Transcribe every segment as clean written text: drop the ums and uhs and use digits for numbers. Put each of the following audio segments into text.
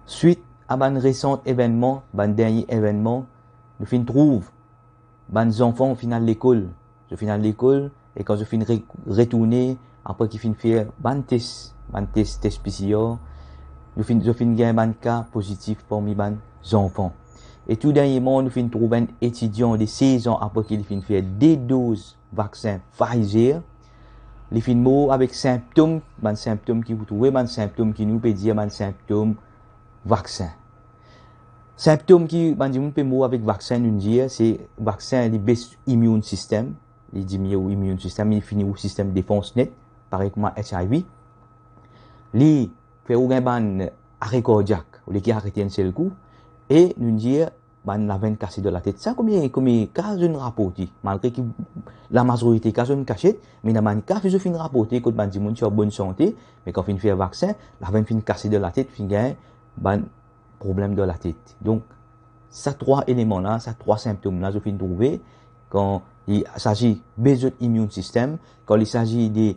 Suite à un récent événement, un dernier événement, nous fin trouve, les enfants au final l'école. Je finis à l'école, et quand je finis retourner, après qu'ils finissent faire test PCR, je finis gagner un cas positif parmi les enfants. Et tout dernièrement, nous finissons trouver un étudiant de 16 ans après qu'il finit faire des doses vaccin Pfizer. Les films avec symptômes qui vous trouvez, symptômes qui nous peut dire, symptômes vaccin. Symptômes qui, peut mot avec vaccin, nous dire, c'est vaccin, il baisse immune system, il diminue immune system, il finit au système de défense net, pareil comme HIV. Il fait un arrêt cardiaque, ou qui arrête un seul coup, et nous dire, la veine cassée de la tête. Ça, comme cas une rapporté, malgré que la majorité cas une cachette, mais dans le cas, je finis rapporter que les gens sont en bonne santé, mais quand on fait un vaccin, la veine finit cassée de la tête, finit un problème de la tête. Donc, ces trois éléments-là, ces trois symptômes-là, je finis trouver quand il s'agit de immune system, quand il s'agit de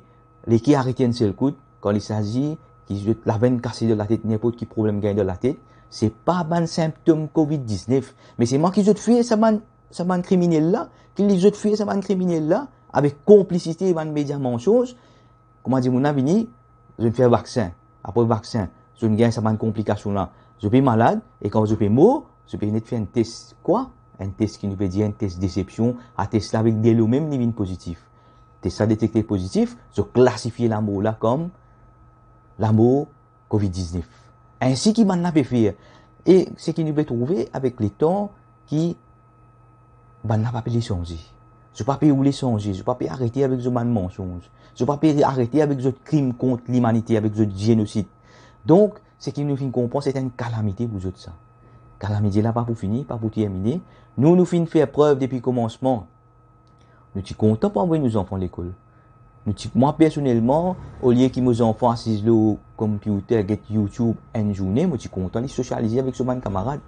les qui arrêtent un seul coup, quand il s'agit de la veine cassée de la tête, n'importe quel problème gagne de la tête, c'est pas un symptôme COVID-19, mais c'est moi qui je fais ça man criminel là, qui je fais ça man criminel là, avec complicité man médias mensonges, comment dire mon avis, je fais un vaccin, après le vaccin, je gagne ça man complication là, je suis malade, et quand je suis mort, je peux faire un test, quoi? Un test qui nous peut dire un test déception, un test là avec des lots même ni positif. Test ça détecté positif, je classifie la mot là comme la mot COVID-19. Ainsi qu'il m'en a fait. Et ce qui nous peut trouver avec les temps qui n'a pas pu les changer. Je ne peux pas les changer. Je ne peux pas arrêter avec ce mensonge. Je ne peux pas arrêter avec ce crime contre l'humanité, avec ce génocide. Donc, ce qui nous fait comprendre, c'est une calamité pour ça. Calamité là, pas pour finir, pas pour terminer. Nous finissons faire preuve depuis le commencement. Nous sommes contents pour envoyer nos enfants à l'école. Moi, personnellement, au lieu que mes enfants assisent au computer, get YouTube, une journée, moi, je suis content de socialiser avec ce camarade.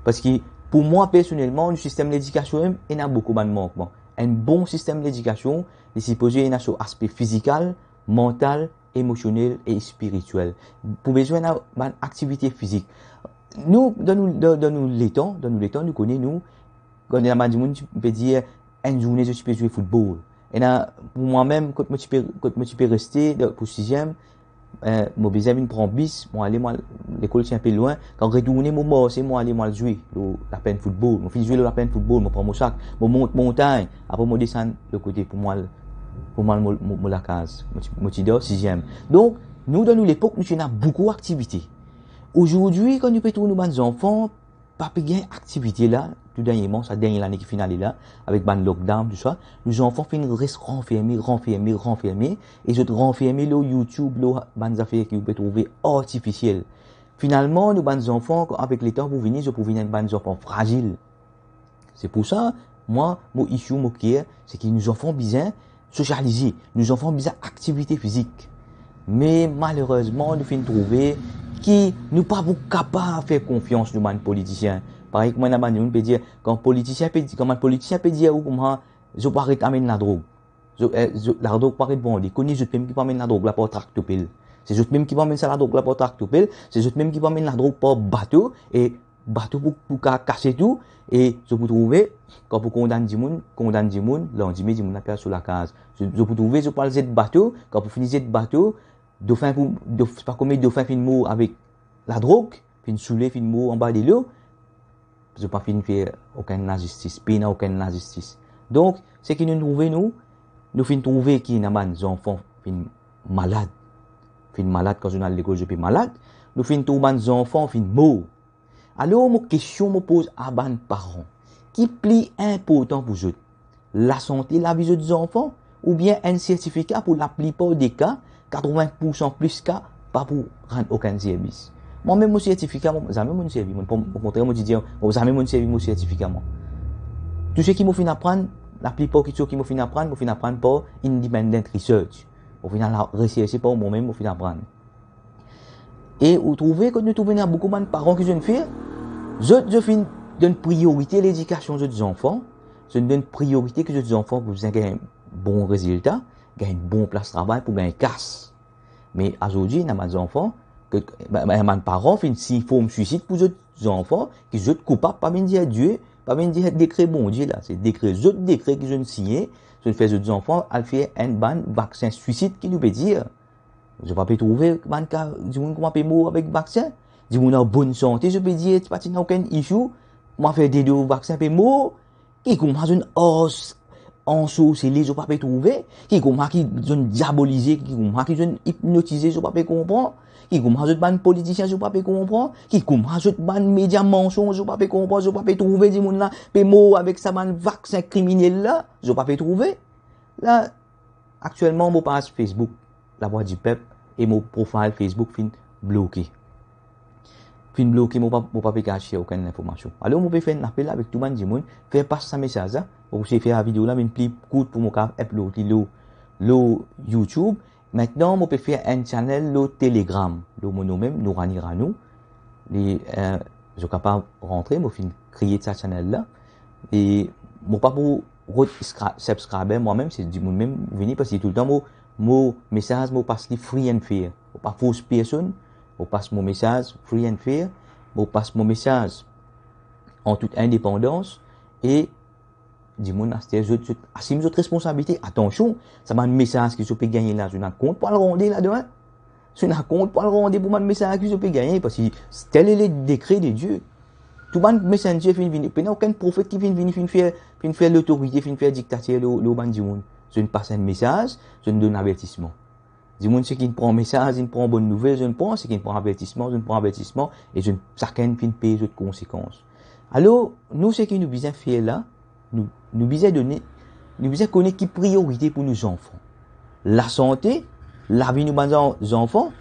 Parce que, pour moi, personnellement, le système d'éducation, il y a beaucoup de manquements. Un bon système d'éducation, il est supposé avoir un aspect physique, mental, émotionnel et spirituel. Pour besoin d'une activité physique. Nous, dans nous les temps, nous connaissons, quand on a dit, on peut dire, une journée, je peux jouer au football. Et là, pour moi-même, quand je peux rester pour 6e, mon besoin de prendre bis, moi aller l'école c'est un peu loin. Quand retourner mon c'est moi aller jouer la peine football. Mon fils jouer la peine football, je prends mon sac, je monte montagne, après je descends le côté pour moi la case. Moi je dors 6e. Donc, nous dans l'époque, nous avons beaucoup d'activités. Aujourd'hui, quand nous peut nous nos enfants, pas bien activité là, tout dernièrement, ça dernière année qui finale là, avec ban lockdown, tout ça, les enfants restent renfermés, et je renfermés là, YouTube, là, ban affaires que vous pouvez trouver artificielles. Finalement, nous ban enfants, avec les temps pour venir, je peux venir ban enfants fragiles. C'est pour ça, moi, mon issue, mon care, c'est que nous enfants besoin socialiser, nous enfants besoin activité physique. Mais malheureusement, nous finissons trouver qui nous pas capables de faire confiance dans les politiciens. Pareil comme on peut dire, quand un politicien peut dire, comment, je peux arrêter d'amener la drogue. La drogue paraît bon, les connaissent, je même qui pas amener la drogue là pour tractopelle. C'est juste même qui pas amener la drogue là pour tractopelle, c'est juste même qui pas amener la drogue pour bateau, et bateau pour casser tout, et je peux trouver, quand vous condamnez du monde, l'endimé du monde n'a pas sur la case. Je peux trouver, je parle de bateau, quand vous finissez de bateau, dauphin pas comme dauphin fin mot avec la drogue, fin soulever fin mot en bas de l'eau, je pas fin faire aucune injustice, peine aucune injustice. Donc, ce qui nous trouvons, nous fin trouver qui n'a pas des enfants fin malades quand je vais à l'école, je suis malade, nous fin trouver des enfants fin morts. Alors, ma question me pose à ban parents, qui plie important pour eux, la santé, la vie des enfants, ou bien un certificat pour la plupart des cas, 80% plus cas, pas pour rendre aucun service. Moi-même, mon certificat, jamais mon service. Au contraire, moi, je dis, jamais mon service, mon certificat. Tout ce qui m'a fait apprendre, la plupart de ce qui m'a fait apprendre par independent research. Au final, la recherche, pas moi-même, m'a fait apprendre. Et vous trouvez que nous trouvons beaucoup de parents qui viennent faire, je finis d'une priorité à l'éducation des enfants, je donne priorité que les enfants pour gagner un bon résultat, gagner une bonne place de travail pour gagner une casse. Mais aujourd'hui, dans mes enfants, mes parents font si forme suicide pour les enfants, qui sont coupables, pas bien dire Dieu, pas bien dire décret bon Dieu là, c'est décret, autres décrets qui sont signés, je fais aux enfants, à faire un ban vaccin suicide qui nous peut dire. Je pas pu trouver, man, du monde comment peut mourir avec vaccin. Du monde en bonne santé, je peux dire, pas n'a aucun issue. Moi, faire des deux vaccins peut mourir. Qui commence une os en sorcelé, je pas pu trouver. Qui commence qui sont diabolisé, qui commence qui sont hypnotisé, je pas pu comprendre. Qui commence à ban politicien, je pas pu comprendre. Qui commence à ban médias mensonges, je pas pu comprendre, je pas pu trouver du monde là, peut mourir avec ça ban vaccin criminel là, je pas pu trouver. Là, actuellement, mon page Facebook, La Voix du Peuple, et mon profil Facebook fin bloqué. Fin bloqué, mon pas cacher aucune information. Alors, mon peut faire un appel avec tout le monde, faire passer ce message là, pour faire la vidéo là, mais plus courte pour mon cas uploader le YouTube. Maintenant, mon peut faire un channel le Telegram, le mon nom même, Nourani Ranou. Je suis capable de rentrer, mon fin créer ce channel là. Et mon pas pour subscriber moi-même, c'est du monde même venir parce que tout le temps, mon message, mon passe free and fair. Mon pas fausse personne, mon passe mon message free and fair, mon passe mon message en toute indépendance et du monde assume votre responsabilité. Attention, ça m'a un message que je peux gagner là, je n'ai compte pas le rendre là-dedans. Je n'ai compte pas le rendre pour mon message que je peux gagner parce que tel est le décret de Dieu. Tout le monde messenger fin venir, il n'y a aucun prophète qui vient venir faire l'autorité, fin faire dictature le ban du monde. Je ne passe un message, je ne donne un avertissement. Du monde, c'est qui prend un message, il prend une bonne nouvelle, je ne prends, c'est qui prend un avertissement, je ne prends un avertissement, et chacun fin payer les conséquences. Alors, nous, ce qui nous besoin faire là, nous besoin donner, nous besoin connaître qui priorité pour nos enfants. La santé, la vie de nos enfants,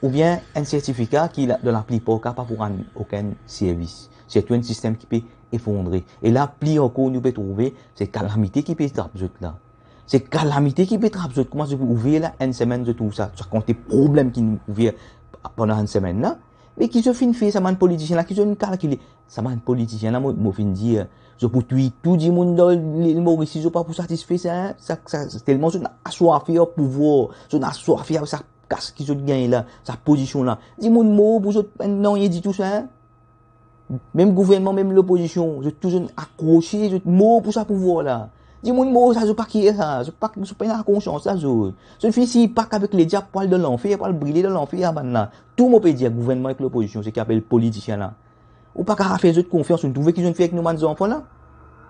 ou bien un certificat qui, dans la plupart cas, pas pour aucun service. C'est tout un système qui peut effondrer. Et là, plus encore, nous peut trouver, c'est calamité qui peut trapper là. C'est calamité qui peut trapper. Comment je peux ouvrir là, une semaine de tout ça. Ça compte des problèmes qui nous ouvrent pendant une semaine là. Mais qui se fin fait, ça m'a un politicien là, qui se calculé. Ça m'a un politicien là, moi, fin dire, je peux tuer tout le monde dans l'île Mauricie, je pas pour satisfaire ça, tellement je n'ai assoiffé au pouvoir, je n'ai assoiffé à ça, casse qui se gagne là, sa position là. Dis-moi mot, pour non, il dit tout ça, même gouvernement, même l'opposition, je toujours accroché, je mot pour sa pouvoir là. Dis-moi mot, ça, je pas qui est ça, je pas la conscience, ça, je ne finis pas qu'avec les diables, poil de l'enfer, poil brûler de l'enfer, là. Tout le monde peut dire, gouvernement avec l'opposition, c'est qui appelle politicien là. Ou pas qu'à faire de confiance, nous trouvons qu'ils ont fait avec nous, enfants là.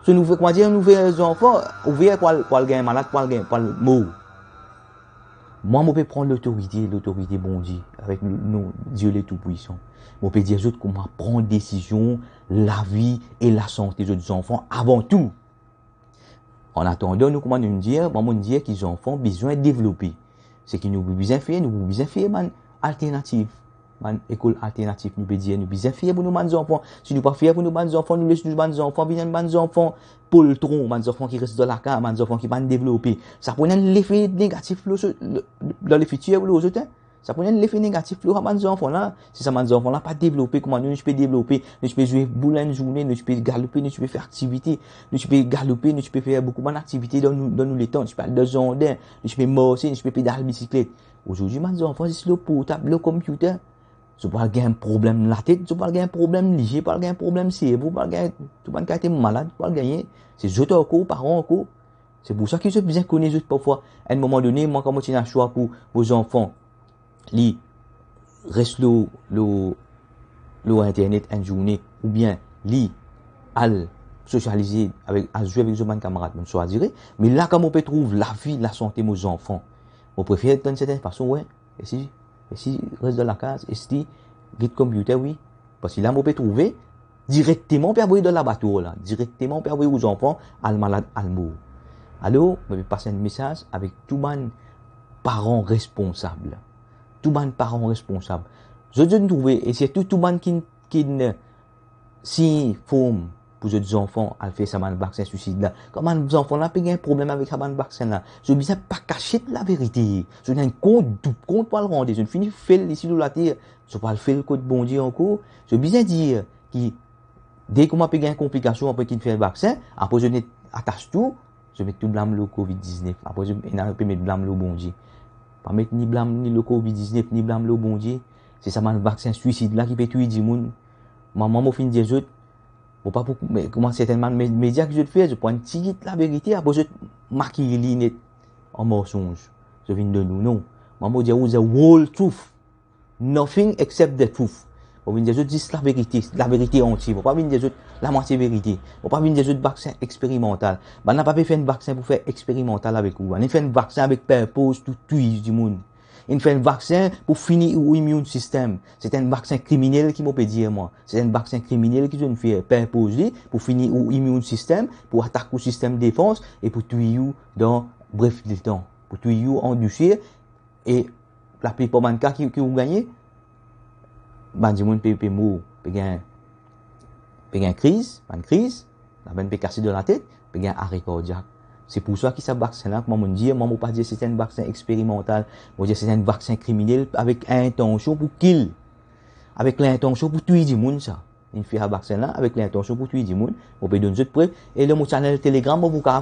Ce nous fait, comment dire, nous fait les enfants, ouvrir quoi le gain malade, quoi le mot. Moi, je peux prendre l'autorité bon Dieu, avec nous, Dieu le Tout-Puissant. Je peux dire comment prendre décision, la vie et la santé des enfants avant tout. En attendant, nous, comment nous dire, qu'ils les enfants ont besoin de développer. C'est qu'ils nous besoin faire, une alternative. Man école alternative nous peut dire nous bien faire pour nous les enfants si nous pas faire pour nous les enfants nous laissons nos enfants viennent les enfants poltron les enfants qui restent dans la cave les enfants qui pas développer ça prend un effet négatif dans le futur aux autres ça prend un effet négatif à les enfants là si ça les enfants là pas développer comment nous peux développer nous peux jouer boule une journée nous peux galoper nous peux faire activité nous peux galoper nous peux faire beaucoup d'activités dans nous les temps tu peux aller dans jardin nous peux marcher nous peux pédaler bicyclette aujourd'hui les enfants c'est le portable le computer. Je ne parle pas d'un problème de la tête, je ne parle pas d'un problème lié, je ne parle pas d'un problème cerveau, je ne parle pas tout le monde qui a été malade, je parle gagner. C'est eux encore, parents encore. C'est pour ça que je besoin connaître parfois. À un moment donné, moi, quand je suis un choix pour vos enfants, ils restent le internet une journée, ou bien, ils al socialiser à jouer avec mes camarades, je choisirais. Mais là, quand on peut trouver la vie, la santé de mes enfants, on préfère d'une certaine façon, ouais, et si reste dans la case, et si guide computer, oui. Parce que là, on peut trouver directement, pour envoyer dans la bateau, là. Directement, pour envoyer aux enfants, al malade, al mort. Alors, je vais passer un message avec tous les parents responsables. Tous les parents responsables. Je dois trouver, et c'est tout le monde qui si forme pour les enfants à faire ça vaccin suicide là. Comment les enfants là ont un problème avec ça vaccin là. Je ne sais pas cacher la vérité. Je n'ai un compte pas le rendre. Je ne finis faire ici de la terre. Je ne pas le faire le code bon Dieu encore. Je bien dire que dès qu'on a une complication après qu'il fait le vaccin, après je attache tout, je mets tout blâme le Covid-19. Après je peux mettre blâme le bon Dieu. Pas mettre ni blâme ni le Covid-19 ni blâme le bon Dieu. C'est ça, man, vaccin suicide là qui peut tuer du monde. Maman m'a fin dire, je, bon, pas beaucoup, mais comment certainement, médias que je fais, je prends une petite la vérité, après je marque net en mensonge. Je viens de nous, non. Maman dit, the whole truth. Nothing except the truth. On vient dire, je dis la vérité entière. On pas venir dire la moitié vérité. On pas venir dire vaccin expérimental. On n'a pas fait un vaccin pour faire expérimental avec vous. On a fait un vaccin avec purpose tout du monde. Il fait un vaccin pour finir l'immune système. C'est un vaccin criminel qui m'a peut dire moi. C'est un vaccin criminel qui je fais purpose pour finir l'immune système, pour attaquer le système de défense et pour tuer dans bref de temps. Pour tuer en douceur et la plupart des cas qui ont gagné, ben du monde peut mourir, peut gagner crise, la peine peut casser de la tête, peut gagner arrêt cardiaque. C'est pour ça que ce vaccin-là, moi, je pas dire c'est un vaccin expérimental, moi, dire c'est un vaccin criminel avec intention pour kill. Avec l'intention pour tuer du monde, ça. Il fait un vaccin-là avec l'intention pour tuer du monde. On peut donner une preuve. Et le mon channel Telegram, vous pouvez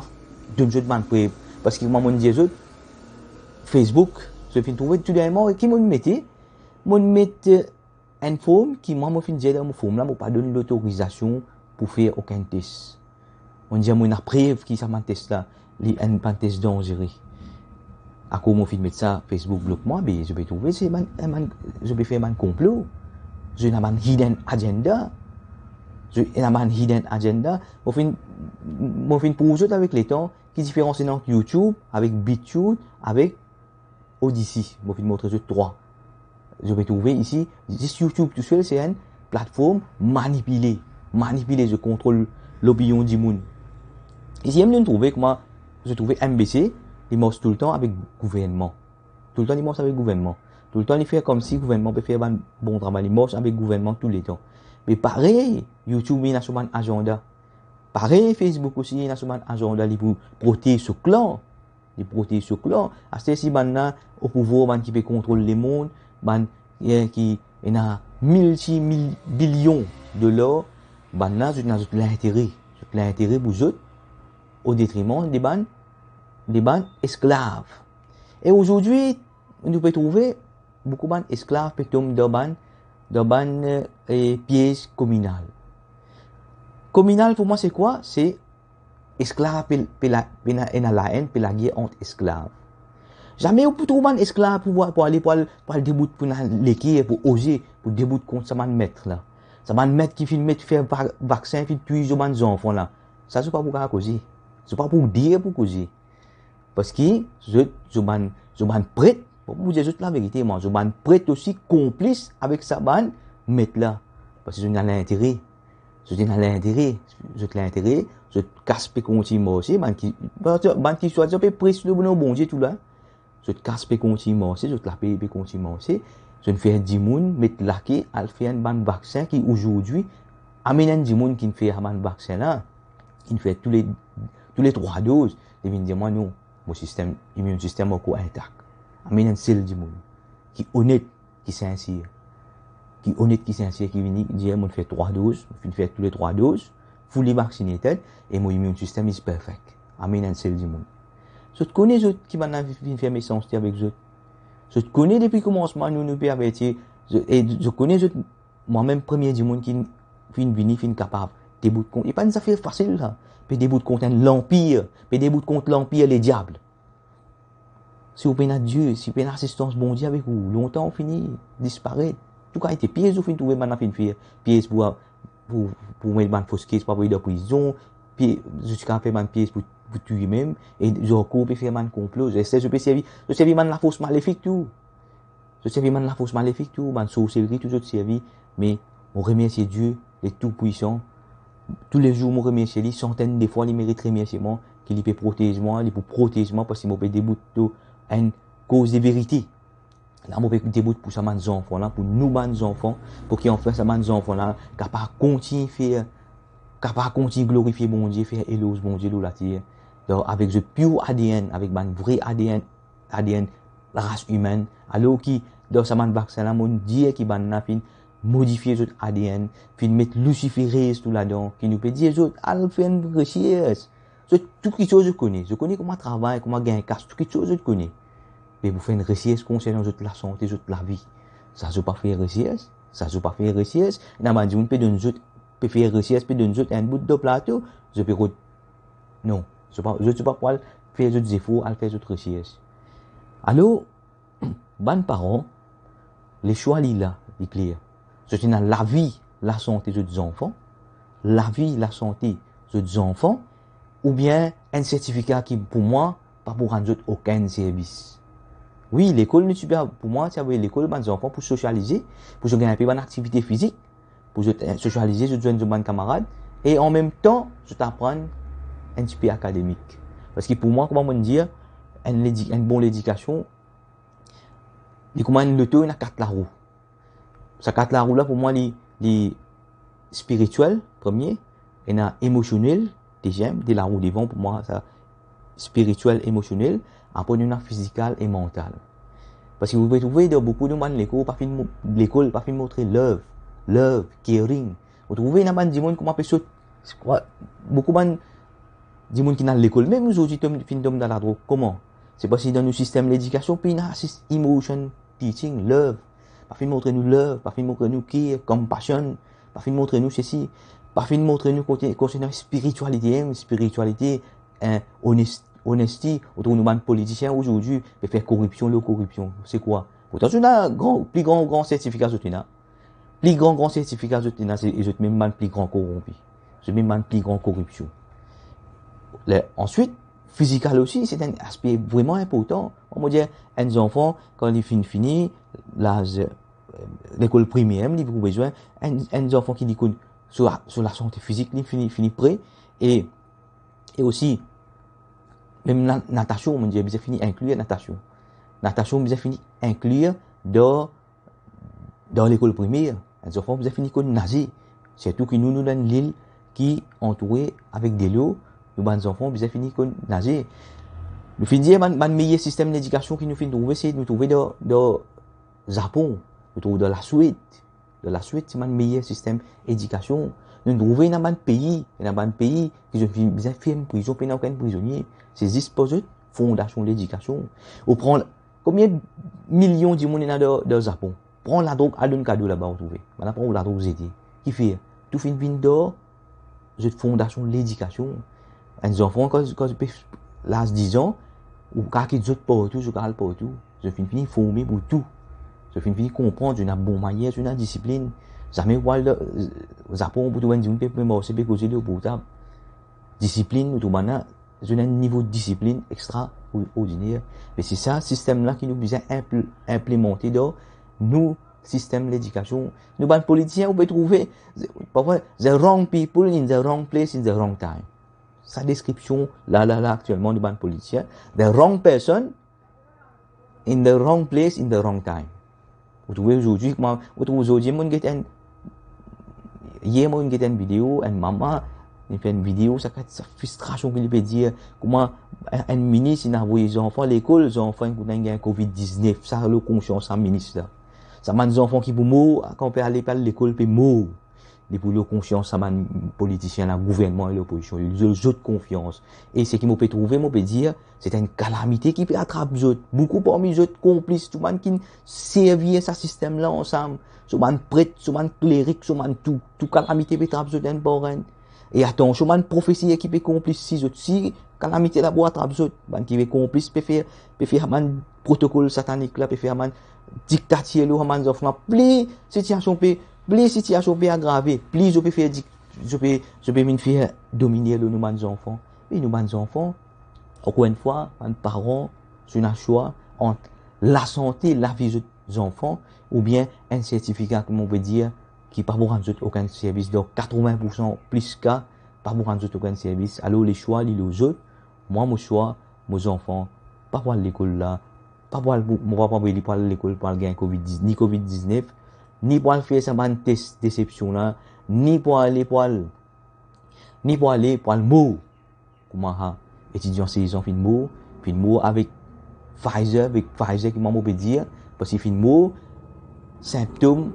donner une preuve. Parce que moi, je dis, Facebook, je finis trouver tout les mots, qui m'ont metté, une forme qui, moi, je finis dire dans mon forme là, je pas donner l'autorisation pour faire aucun test. On dit, moi, une preuve qui ça m'a test là. Un test dangereux. À quoi mon film mettre ça, Facebook bloque moi, mais je vais trouver, je vais faire un complot. Je n'ai pas un hidden agenda. Mon film pour vous avec les temps, qui différencie entre YouTube, avec BitChute, avec Odyssey. Mon film montre trois. Je vais trouver ici, YouTube tout seul, c'est une plateforme manipulée. Je contrôle l'opinion du monde. Ici, j'aime trouver comment je trouvais MBC, il marche tout le temps avec gouvernement. Tout le temps, il marche avec gouvernement. Tout le temps, il fait comme si le gouvernement peut faire un bon travail. Il marche avec gouvernement tous les temps. Mais pareil, YouTube, il a son agenda. Pareil, Facebook aussi, il a son agenda. Il pour protéger ce clan. À ce si maintenant, au pouvoir, qui peut contrôler le monde, qui a multi-billions de dollars, maintenant, je n'ai l'intérêt. L'intérêt pour eux, au détriment des esclaves. Et aujourd'hui, nous pouvons trouver beaucoup d'esclaves qui tombent dans pièges communales. Communal, pour moi, c'est quoi? C'est esclave et la haine, et la guerre entre esclaves. Jamais on peut trouver un esclave pour aller débouter, pour l'équipe, pour oser, pour débouter contre ce maître là. Ce maître qui fait faire vaccin, qui tue les enfants là. Ça, c'est pas pour causer. C'est pas pour dire pour causer. Parce que je prête, pour vous dire la vérité, moi, je prête aussi complice avec sa bande, mettre là. Parce que je n'ai l'intérêt. Je casse pe continuer aussi, qui soit déjà pris le bon Dieu tout là. Je casse pe continuer aussi, je te la paye pe continuer aussi. Je ne fais 10 moun, mettre là qui, elle fait un ban vaccin qui aujourd'hui, amène 10 moun qui ne fait un ban vaccin là. Il fait tous les 3 doses. Il vient dire, moi, non, mon système, immune système encore intact. Amène un seul du monde. Qui est honnête, qui est sincère. Qui vient dire, moi, fait 3 doses. Je fais tous les 3 doses. Fully vaccinated. Et mon immune système est perfect. Amène un seul du monde. Je te connais, qui m'a fait mes sens avec eux. Je te connais depuis le commencement, nous pouvons avertir. Et je connais, moi-même, premier du monde qui est capable. Des bouts de compte. Il n'y a pas une affaire facile, là. Puis des bouts de compte l'Empire. Puis des bouts de compte l'Empire, les diables. Si vous prenez Dieu, si vous prenez l'assistance bon Dieu avec vous, longtemps on finit disparaître. Tout cas, il était piège, vous finissez trouver maintenant fin faire. Piège pour mettre une fausse caisse, pour aller de prison. Puis, jusqu'à faire une pièce pour tuer même. Et je recours pour faire un complot. Je peux servir la fausse maléfique tout. Man sorcellerie, tout servi. Mais, on remercie Dieu, les tout-puissants. Tous les jours, je remercie lui, centaines de fois, il mérite remerciement, qu'il peut protéger moi, il peut protéger moi, parce qu'il m'a fait des bouts de une cause de vérité. Là, je vais des bouts pour ça, mes enfants là, pour nous, mes enfants, pour qu'ils en fassent ça, mes enfants là, capable continuer glorifier mon Dieu, faire éloge mon Dieu, la terre. Donc, avec ce pur ADN, avec mon vrai ADN, la race humaine, alors qui, dans ce vaccin là, mon Dieu qui va fin, modifier notre ADN, puis mettre Lucifer tout là-dedans, qui nous peut dire, allez faire une recherche. Toutes les choses je connais comment travailler, comment gagner cash, toutes les choses je connais. Mais vous faites une recherche concernant la santé, la vie. ça ne pas faire recherche, ça ne pas faire recherche. N'a pas dit on peut donner peut faire recherche, peut donner un bout de plateau, je peux non, je ne sais pas pour faire des efforts, à faire des recherches. Alors, bonnes parents, les choix là, les clairs. C'est la vie, la santé des enfants, la vie, la santé des enfants, ou bien un certificat qui, pour moi, pas pour rendre aucun service. Oui, l'école n'est pas, pour moi, c'est l'école des enfants pour socialiser, pour se gagner un peu d'activité physique, pour socialiser, je joindre de camarades, et en même temps, je t'apprends un petit peu académique. Parce que pour moi, comment on dire, une bonne éducation, il comment une auto, une carte la roue. Sa carte la roue là, pour moi, les spirituel, premier, et na émotionnel, deuxième, de la roue devant, pour moi, ça, spirituel, émotionnel, après, on a physical et mental. Parce que vous pouvez trouver dans beaucoup de monde l'école, pas fin montrer love, caring. Vous trouvez dans man, monde comment peut sauter, beaucoup de monde qui n'a l'école, même nous aujourd'hui, fin dans la drogue, comment? C'est parce que dans le système d'éducation, puis il y a emotion, teaching, love. Pas fin montrer nous love, pas fin montrer nous care, compassion, pas fin montrer nous ceci, pas fin montrer nous concernant spiritualité, honesty, autour de nous politiciens aujourd'hui, de faire corruption, c'est quoi? Pourtant, on a un plus grand certificat de Tina. Plus grand certificat de Tina, c'est même un plus grand corrompu. C'est même un plus grand corruption. Ensuite, physical aussi, c'est un aspect vraiment important. On va dire, un enfant, quand il finit, l'école primaire, il a besoin, un enfant qui dit sur la santé physique, il finit prêt, et aussi, même la natation, on dit, il finit inclure natation. Natation, il finit inclure dans l'école primaire. Les enfants, ils finit nager. Surtout que nous donne l'île qui est entourée avec des lots. Nos enfants, ils finissent nager. Nous finissons le meilleur système d'éducation que nous finissons trouver, c'est nous trouver dans le Japon, nous trouver dans la Suède. Dans la Suède, c'est le meilleur système d'éducation. Nous trouvons dans un pays qui ont fait une prison, pas aucun prisonnier. C'est disposé fondation de l'éducation. On prend combien de millions de monde dans le Japon. Prends la drogue à un cadeau là-bas, on trouve. Maintenant, prends la drogue ZT. Qui fait? Tout fin de d'or, cette fondation de l'éducation. Les enfants, quand l'âge 10 ans, ou quand ils sont partout, je parle partout. Je finis former pour tout. Je finis comprendre une bonne manière, une discipline. Jamais voir le Japon pour tout un peu mais c'est cause de portable. Discipline, tout maintenant, j'ai un niveau de discipline extraordinaire. Mais c'est ça, système là qui nous besoin implémenter dans nous système d'éducation. Nous les politiciens, on peut trouver parfois the wrong people in the wrong place in the wrong time. Sa description là actuellement de ban politiciens, the wrong person in the wrong place in the wrong time. Vous trouvez aujourd'hui mon hier mon une vidéo une maman il fait une vidéo ça frustration qu'il peut dire comment un ministre il a envoyé les enfants à l'école les enfants qui ont un Covid-19 ça le conscience en ministre là ça m'a des enfants qui pour mort quand on peut aller à l'école peut mort pour le conscience ça m'a politicien le gouvernement et l'opposition ils ont confiance et ce qui m'a peut trouver m'a peut dire c'est une calamité qui peut attraper les autres beaucoup parmi les autres complices tout le monde qui servir ce système là ensemble tout le monde prêtre tout le monde cléric tout le monde tout calamité peut attraper les autres et attention man prophétie qui peut complice si autres si calamité là pour attraper les autres man qui peut complice peut faire man protocole satanique là peut faire man dictature là man enfants plus situation peut aggraver plus je peux faire je peux me faire dominer le nous les enfants et nous les enfants encore une fois les parents c'est un choix entre la santé la vie des enfants ou bien un certificat comme on peut dire qui pas pour rendre aucun service donc 80% plus qu'à pas pour rendre aucun service alors les choix les autres moi mon choix mes enfants pas pour l'école là pas pour moi pas pour l'école pour gagner Covid-19 ni pour faire ça ban test déception là ni pour aller pour le mot comment ha étudiant saison fin mot avec Pfizer qui m'a peut dire parce que fin mot symptômes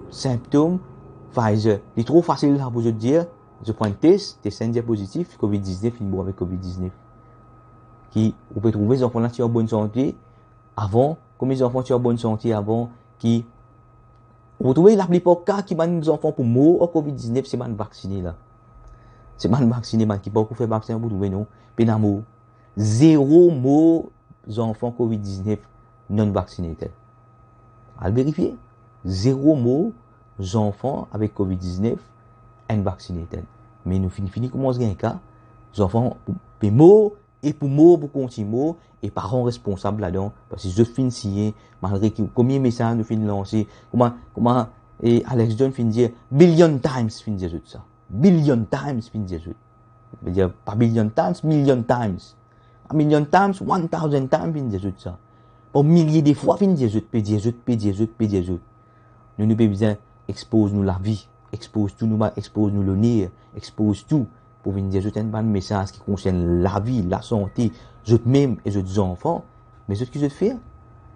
Pfizer c'est trop facile là pour je dire je prends un test positif Covid-19 fin mot avec Covid-19 qui on peut trouver les enfants là qui en bonne santé avant comme les enfants qui en bonne santé avant qui Vous trouvez la plupart des cas qui ban nos enfants pour mourir au Covid-19, c'est ban vacciné là. C'est ban vacciné, ban qui pas faire vaccin pour trouver non. Puis d'amour. Zéro mot enfants Covid-19 non vaccinés. À le vérifier. Zéro mot enfants avec Covid-19 non vaccinés. Mais nous finissons comment se gagne un cas. Les enfants pour mot et pour mot pour continuer et parents responsables là-dedans parce que je finis signer malgré que combien de messages nous finis lancer comment et Alex John finit dire billion times finit dire ça billion times finit dire veut dire pas billion times million times a million times 1000 times finit dire ça pour milliers de fois finit dire nous ne besoin expose nous la vie expose tout nous expose nous l'honneur expose tout pour venir dire un message qui concerne la vie, la santé, je même et je des enfants, mais ce que je fais,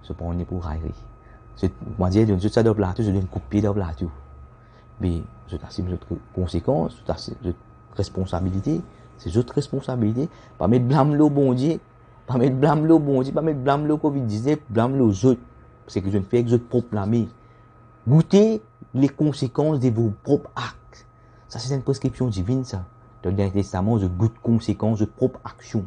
je prends pour raillerie. Moi, je donne ça de plateau, je donne coup de pied de plateau. Mais je t'assume notre conséquence, je t'assume notre responsabilité, c'est notre responsabilité, pas mettre blâme le bon Dieu, pas mettre blâme le bon Dieu, pas mettre blâme le Covid-19, blâme le autres, c'est que je ne fais que je proclamer. Goûtez les conséquences de vos propres actes. Ça, c'est une prescription divine, ça. Dans le Dernier Testament, je goûte conséquences de propre action.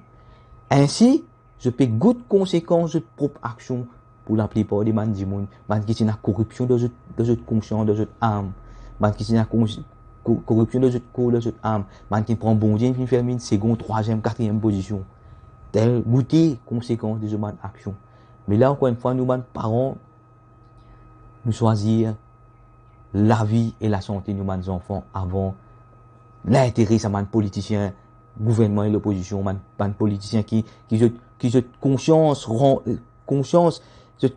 Ainsi, je peux goûter conséquences de propre action pour la plupart des man du monde. Man qui sont la corruption de notre conscience, de notre âme. Man qui sont la corruption de notre corps, de notre âme. Man qui prend bon Dieu, qui fait une seconde, troisième, quatrième position. Tel goûter conséquences de cette action. Mais là, encore une fois, nous, man parents, nous choisir la vie et la santé de nos enfants avant l'intérêt, ça man politicien, gouvernement et l'opposition, man politicien qui cette conscience cette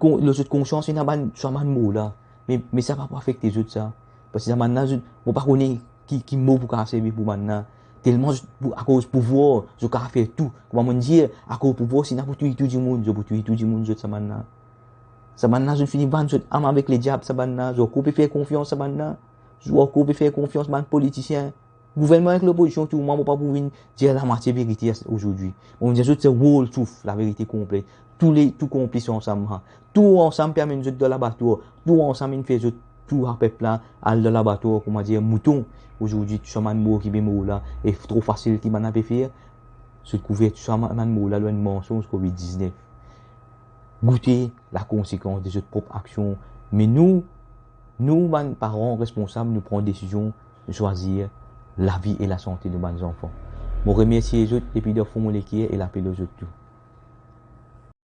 conscience, il n'a pas soit man mot là. Mais ça va pas affecter les autres ça. Parce que ça man on pas connaît qui mot pour servir pour man tellement à cause pouvoir, je peux faire tout. Comment on dire à cause pouvoir, si n'a pas tuer tout le monde, je peux tuer tout le monde ça man. Ça man je finis vendre cette arme avec les diables ça man. Je peux faire confiance ça man. Je peux faire confiance man politicien. Gouvernement avec l'opposition, tout le monde ne peut pas pouvoir dire la moitié vérité aujourd'hui. On dit que c'est whole truth, la vérité complète. Tout complice ensemble. Tout ensemble permet de dans l'abattoir. Tout ensemble fait tout à peuple là, à l'abattoir, comment dire, mouton. Aujourd'hui, tout ça man mort qui est mort là, et trop facile qui m'en a fait. Ce couverture, tout ça man mort là, une mensonge Covid-19. Goûter la conséquence de notre propre action. Mais nous, parents responsables, nous prenons décision de choisir la vie et la santé de nos enfants. Je remercie les autres et puis de fond mon équipe et l'appel aux autres tout.